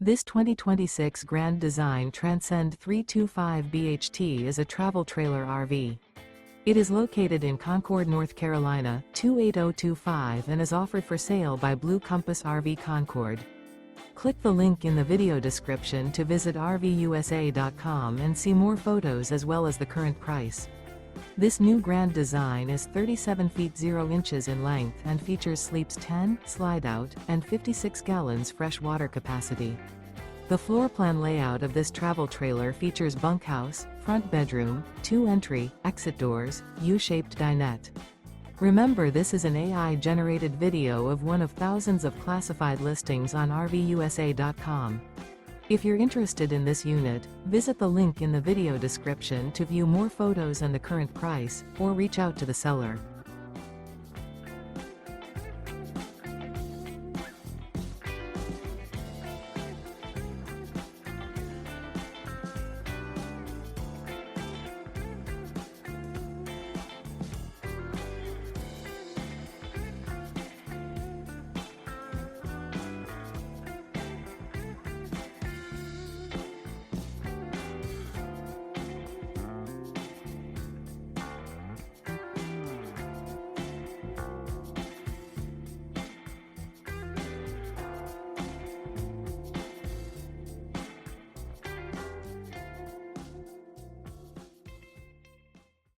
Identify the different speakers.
Speaker 1: This 2026 Grand Design Transcend 325 BHT is a travel trailer RV. It is located in Concord, North Carolina, 28025 and is offered for sale by Blue Compass RV Concord. Click the link in the video description to visit RVUSA.com and see more photos as well as the current price. This new Grand Design is 37 feet 0 inches in length and features sleeps 10, slide-out, and 56 gallons fresh water capacity. The floor plan layout of this travel trailer features bunkhouse, front bedroom, 2 entry, exit doors, U-shaped dinette. Remember, this is an AI-generated video of one of thousands of classified listings on RVUSA.com. If you're interested in this unit, visit the link in the video description to view more photos and the current price, or reach out to the seller.